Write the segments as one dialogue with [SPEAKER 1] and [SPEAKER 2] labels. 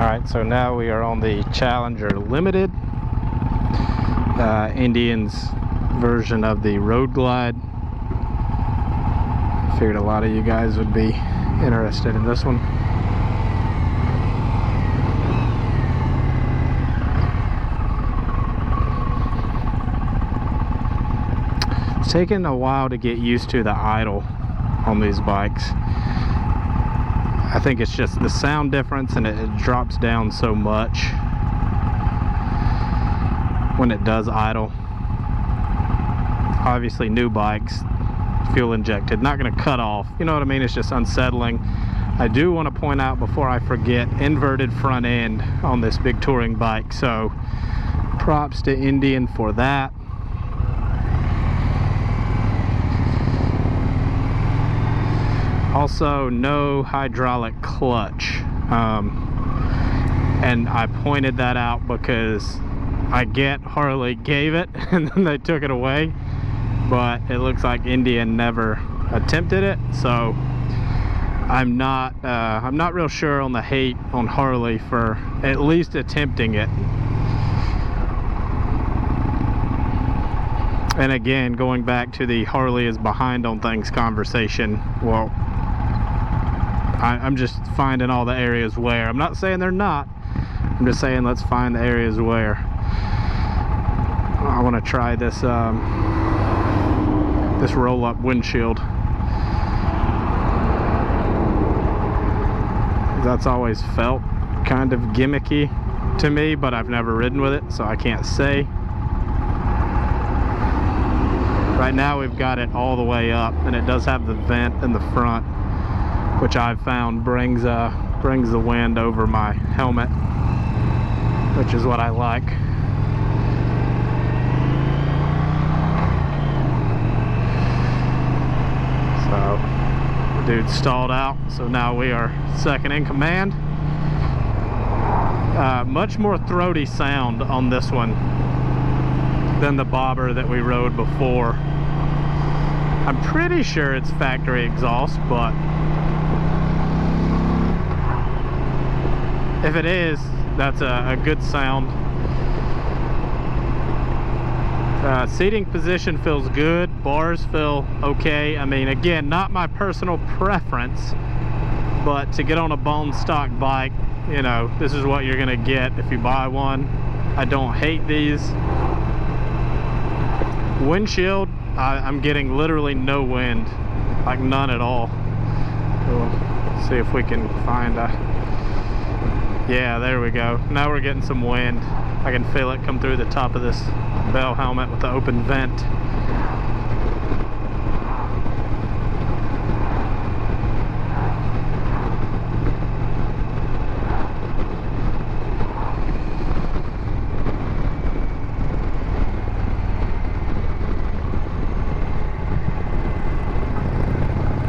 [SPEAKER 1] Alright, so now we are on the Challenger Limited, Indian's version of the Road Glide. Figured a lot of you guys would be interested in this one. It's taken a while to get used to the idle on these bikes. I think it's just the sound difference, and it drops down so much when it does idle. Obviously new bikes, fuel injected, not going to cut off, you know what I mean? It's just unsettling. I do want to point out before I forget, inverted front end on this big touring bike, so props to Indian for that. Also, no hydraulic clutch, and I pointed that out because I get Harley gave it and then they took it away, but it looks like Indian never attempted it, so I'm not real sure on the hate on Harley for at least attempting it. And again, going back to the Harley is behind on things conversation, well, I'm just finding all the areas where. I'm not saying they're not. I'm just saying let's find the areas where. I want to try this this roll-up windshield. That's always felt kind of gimmicky to me, but I've never ridden with it, so I can't say. Right now we've got it all the way up, and it does have the vent in the front, which I've found brings the wind over my helmet, which is what I like. So the dude stalled out, so now we are second in command. Much more throaty sound on this one than the bobber that we rode before. I'm pretty sure it's factory exhaust, but if it is, that's a good sound. Seating position feels good. Bars feel okay. I mean, again, not my personal preference, but to get on a bone stock bike, you know, this is what you're gonna get if you buy one. I don't hate these. Windshield, I'm getting literally no wind, like none at all. We'll see if we can find a... Yeah, there we go. Now we're getting some wind. I can feel it come through the top of this bell helmet with the open vent.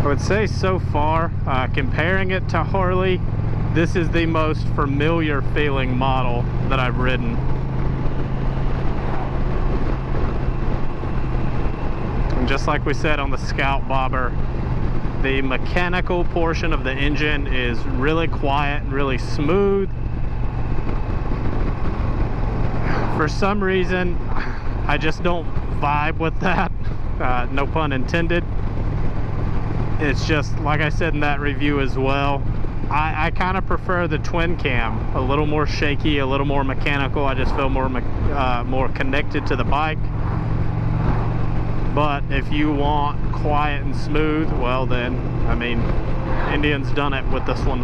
[SPEAKER 1] I would say so far, comparing it to Harley, this is the most familiar feeling model that I've ridden. And just like we said on the Scout Bobber, the mechanical portion of the engine is really quiet and really smooth. For some reason, I just don't vibe with that, no pun intended. It's just, like I said in that review as well, I kind of prefer the twin cam, a little more shaky, a little more mechanical. I just feel more connected to the bike. But if you want quiet and smooth, well then, I mean, Indian's done it with this one.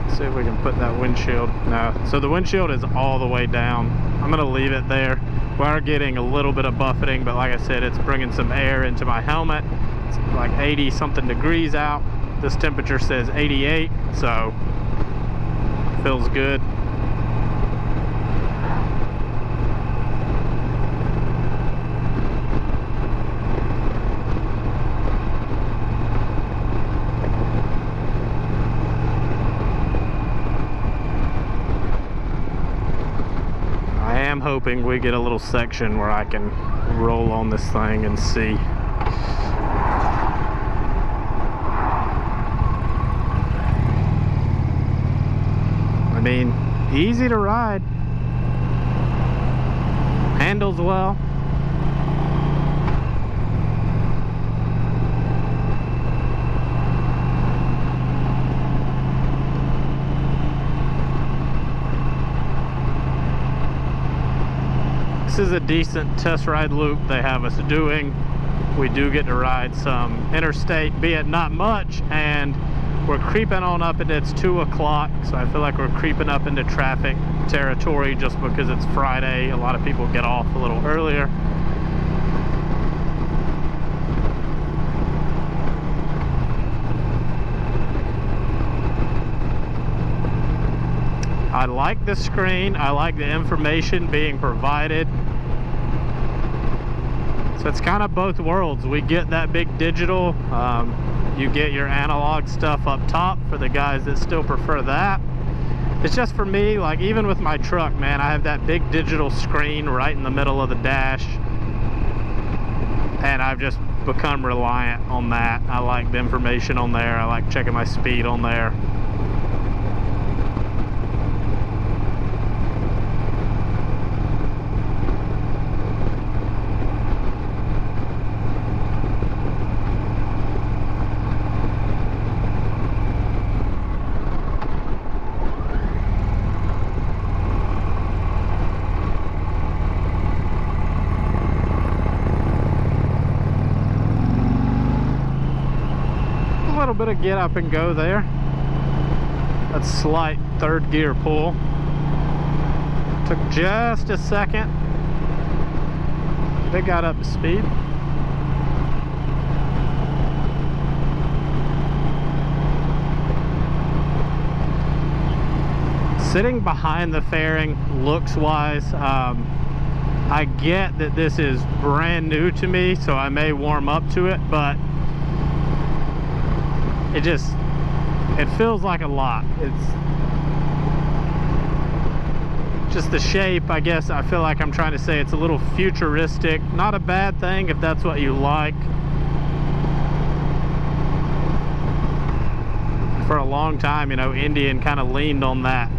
[SPEAKER 1] Let's see if we can put that windshield. No, so the windshield is all the way down. I'm gonna leave it there. We are getting a little bit of buffeting, but like I said, it's bringing some air into my helmet. It's like 80 something degrees out. This temperature says 88, so feels good. I am hoping we get a little section where I can roll on this thing and see. mean, easy to ride, handles well. This is a decent test ride loop they have us doing. We do get to ride some interstate, be it not much, and we're creeping on up into, it's 2 o'clock, so I feel like we're creeping up into traffic territory just because it's Friday. A lot of people get off a little earlier. I like the screen, I like the information being provided. So it's kind of both worlds. We get that big digital, you get your analog stuff up top for the guys that still prefer that. It's just for me, like even with my truck, man, I have that big digital screen right in the middle of the dash, and I've just become reliant on that. I like the information on there, I like checking my speed on there. A little bit of get up and go there. That slight third gear pull took just a second. They got up to speed. Sitting behind the fairing looks wise, I get that this is brand new to me, so I may warm up to it, but it feels like a lot. It's just the shape, I guess. I feel like I'm trying to say it's a little futuristic. Not a bad thing if that's what you like. For a long time, you know, Indian kind of leaned on that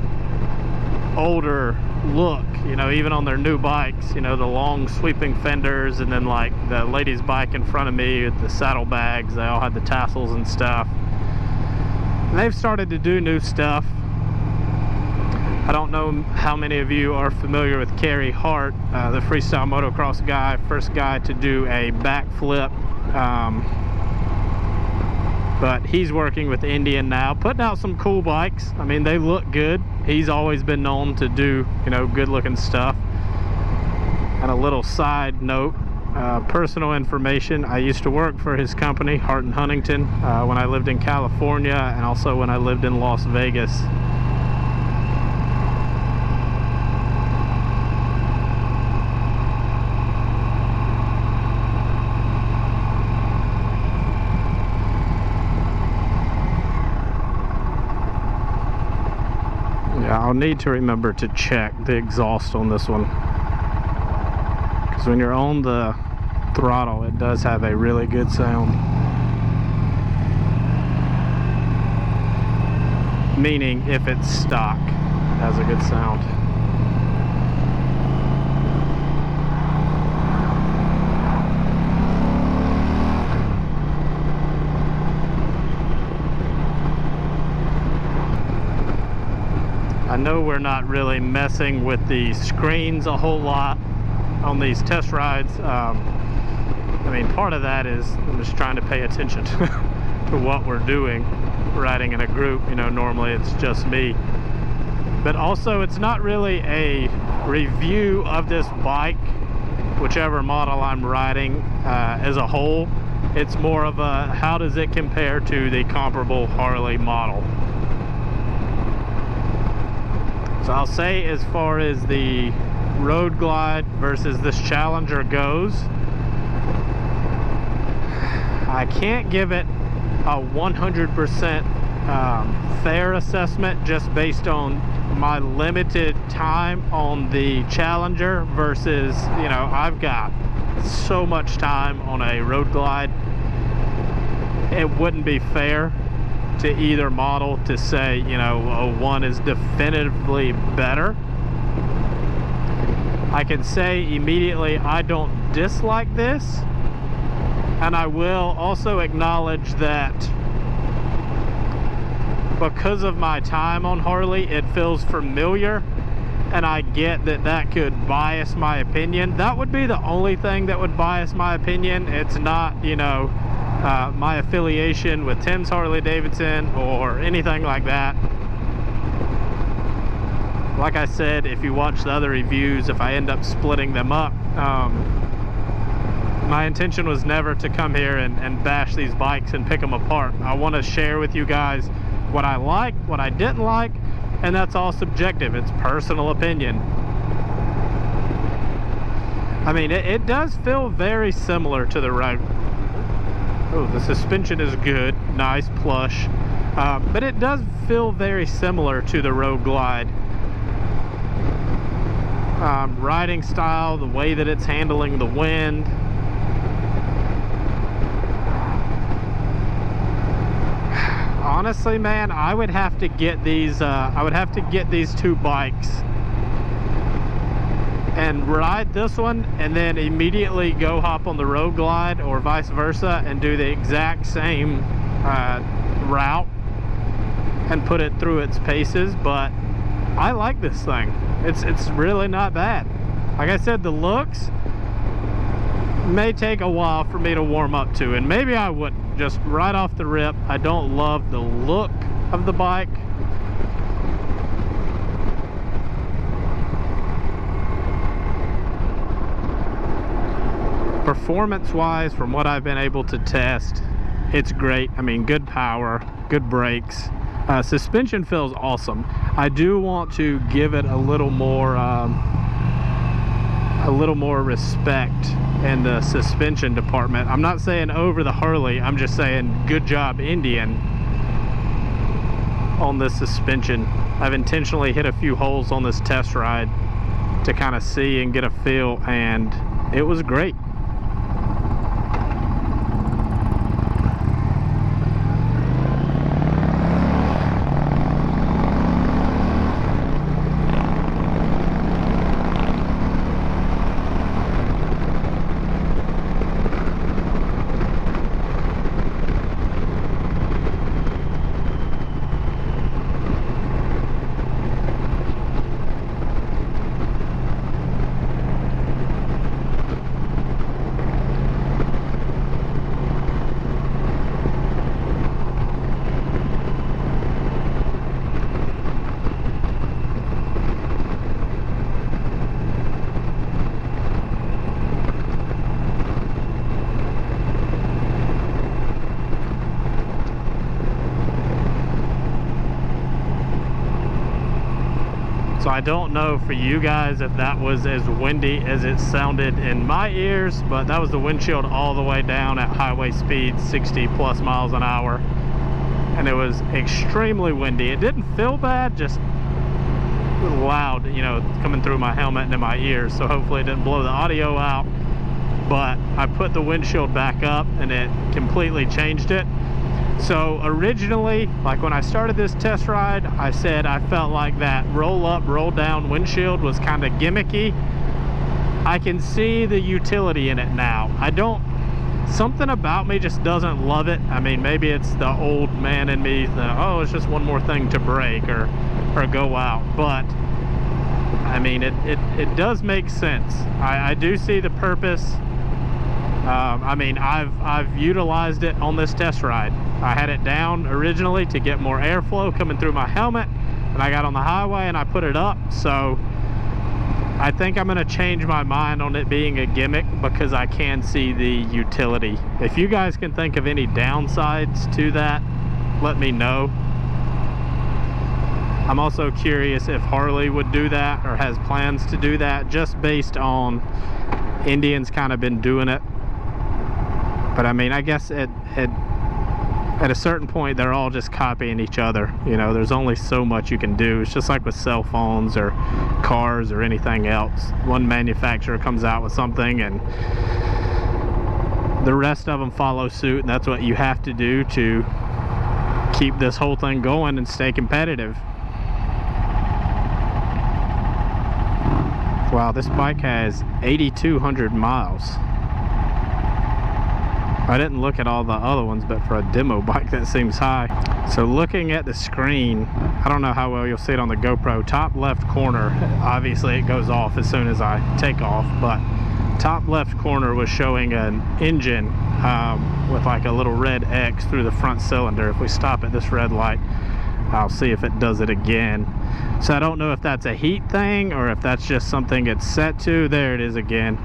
[SPEAKER 1] older look, you know, even on their new bikes, you know, the long sweeping fenders, and then like the lady's bike in front of me with the saddlebags, they all had the tassels and stuff. And they've started to do new stuff. I don't know how many of you are familiar with Kerry Hart, the freestyle motocross guy, first guy to do a backflip. But he's working with Indian now, putting out some cool bikes. I mean, they look good. He's always been known to do, you know, good looking stuff. And a little side note, personal information, I used to work for his company, Hart and Huntington, when I lived in California, and also when I lived in Las Vegas. Yeah, I'll need to remember to check the exhaust on this one, because when you're on the throttle, it does have a really good sound. Meaning, if it's stock, it has a good sound. I know we're not really messing with the screens a whole lot on these test rides. I mean, part of that is I'm just trying to pay attention to what we're doing, riding in a group. You know, normally it's just me. But also, it's not really a review of this bike, whichever model I'm riding, as a whole. It's more of a, how does it compare to the comparable Harley model? So I'll say, as far as the Road Glide versus this Challenger goes, I can't give it a 100% fair assessment just based on my limited time on the Challenger versus, you know, I've got so much time on a Road Glide. It wouldn't be fair. to either model to say, you know, one is definitively better. I can say immediately I don't dislike this, and I will also acknowledge that because of my time on Harley, it feels familiar, and I get that that could bias my opinion. That would be the only thing that would bias my opinion. It's not, you know, my affiliation with Timms Harley Davidson or anything like that. Like I said, if you watch the other reviews, if I end up splitting them up, my intention was never to come here and bash these bikes and pick them apart. I want to share with you guys what I liked, what I didn't like, and that's all subjective. It's personal opinion. I mean, it does feel very similar to the Road. Oh, the suspension is good, nice, plush, but it does feel very similar to the Road Glide. Riding style, the way that it's handling the wind. Honestly, man, I would have to get these. I would have to get these two bikes and ride this one, and then immediately go hop on the Road Glide, or vice versa, and do the exact same route and put it through its paces. But I like this thing. It's really not bad. Like I said, the looks may take a while for me to warm up to, and maybe I wouldn't. Just right off the rip, I don't love the look of the bike. Performance wise, from what I've been able to test, it's great. I mean, good power, good brakes. Suspension feels awesome. I do want to give it a little more respect in the suspension department. I'm not saying over the Harley, I'm just saying good job Indian on this suspension. I've intentionally hit a few holes on this test ride to kind of see and get a feel, and it was great. So I don't know for you guys if that was as windy as it sounded in my ears, but that was the windshield all the way down at highway speed, 60 plus miles an hour. And it was extremely windy. It didn't feel bad, just loud, you know, coming through my helmet and in my ears. So hopefully it didn't blow the audio out. But I put the windshield back up and it completely changed it. So originally, like when I started this test ride, I said I felt like that roll up, roll down windshield was kind of gimmicky. I can see the utility in it now. Something about me just doesn't love it. I mean, maybe it's the old man in me, oh, it's just one more thing to break or go out. But I mean, it does make sense. I do see the purpose. I mean, I've utilized it on this test ride. I had it down originally to get more airflow coming through my helmet, and I got on the highway and I put it up. So I think I'm going to change my mind on it being a gimmick, because I can see the utility. If you guys can think of any downsides to that, let me know. I'm also curious if Harley would do that or has plans to do that, just based on Indian's kind of been doing it. But I mean, I guess at a certain point, they're all just copying each other. You know, there's only so much you can do. It's just like with cell phones or cars or anything else. One manufacturer comes out with something and the rest of them follow suit, and that's what you have to do to keep this whole thing going and stay competitive. Wow, this bike has 8,200 miles. I didn't look at all the other ones, but for a demo bike that seems high. So looking at the screen, I don't know how well you'll see it on the GoPro, top left corner, obviously it goes off as soon as I take off, but top left corner was showing an engine with like a little red X through the front cylinder. If we stop at this red light, I'll see if it does it again. So I don't know if that's a heat thing or if that's just something it's set to. There it is again.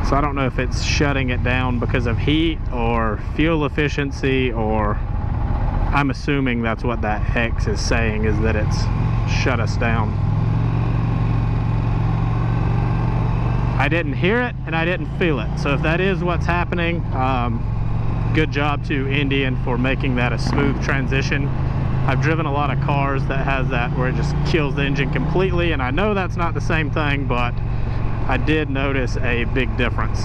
[SPEAKER 1] So I don't know if it's shutting it down because of heat or fuel efficiency, or I'm assuming that's what that X is saying, is that it's shut us down. I didn't hear it and I didn't feel it. So if that is what's happening, good job to Indian for making that a smooth transition. I've driven a lot of cars that has that where it just kills the engine completely, and I know that's not the same thing, but I did notice a big difference.